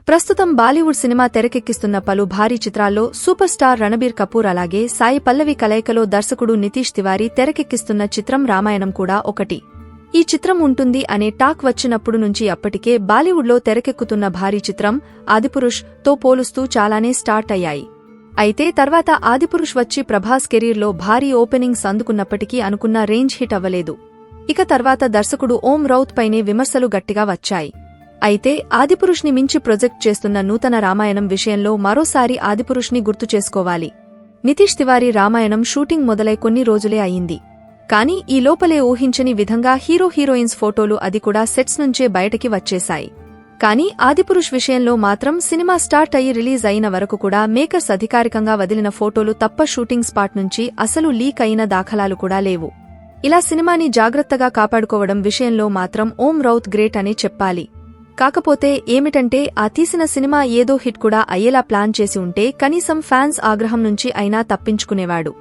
ప్రస్తుతం బాలీవుడ్ సినిమా తెరకెక్కిస్తున్న పలు భారీ చిత్రాల్లో సూపర్ స్టార్ రణబీర్ కపూర్ అలాగే సాయి పల్లవి కలయికలో దర్శకుడు నితీష్ తివారీ తెరకెక్కిస్తున్న చిత్రం రామాయణం కూడా ఒకటి. ఈ చిత్రం ఉంటుంది అనే టాక్ వచ్చినప్పుడు నుంచి అప్పటికే బాలీవుడ్లో తెరకెక్కుతున్న భారీ చిత్రం ఆదిపురుష్ తో పోలుస్తూ చాలానే స్టార్ట్ అయ్యాయి. అయితే తర్వాత ఆదిపురుష్ వచ్చి ప్రభాస్ కెరీర్లో భారీ ఓపెనింగ్స్ అందుకున్నప్పటికీ అనుకున్న రేంజ్ హిట్ అవ్వలేదు. ఇక తర్వాత దర్శకుడు ఓం రౌత్ పైనే విమర్శలు గట్టిగా వచ్చాయి. అయితే ఆదిపురుష్ని మించి ప్రొజెక్ట్ చేస్తున్న నూతన రామాయణం విషయంలో మరోసారి ఆదిపురుష్ని గుర్తు చేసుకోవాలి. నితీష్ తివారీ రామాయణం షూటింగ్ మొదలై కొన్ని రోజులే అయింది. కానీ ఈ లోపలే ఊహించని విధంగా హీరోయిన్స్ ఫోటోలు అది కూడా సెట్స్ నుంచే బయటకి వచ్చేశాయి. కానీ ఆదిపురుష్ విషయంలో మాత్రం సినిమా స్టార్ట్ అయ్యి రిలీజ్ అయిన వరకు కూడా మేకర్స్ అధికారికంగా వదిలిన ఫోటోలు తప్ప షూటింగ్ స్పాట్ నుంచి అసలు లీక్ అయిన దాఖలాలు కూడా లేవు. ఇలా సినిమాని జాగ్రత్తగా కాపాడుకోవడం విషయంలో మాత్రం ఓం రౌత్ గ్రేట్ అనే చెప్పాలి. కాకపోతే ఏమిటంటే ఆ తీసిన సినిమా ఏదో హిట్ కూడా అయ్యేలా ప్లాన్ చేసి ఉంటే కనీసం ఫ్యాన్స్ ఆగ్రహం నుంచి అయినా తప్పించుకునేవాడు.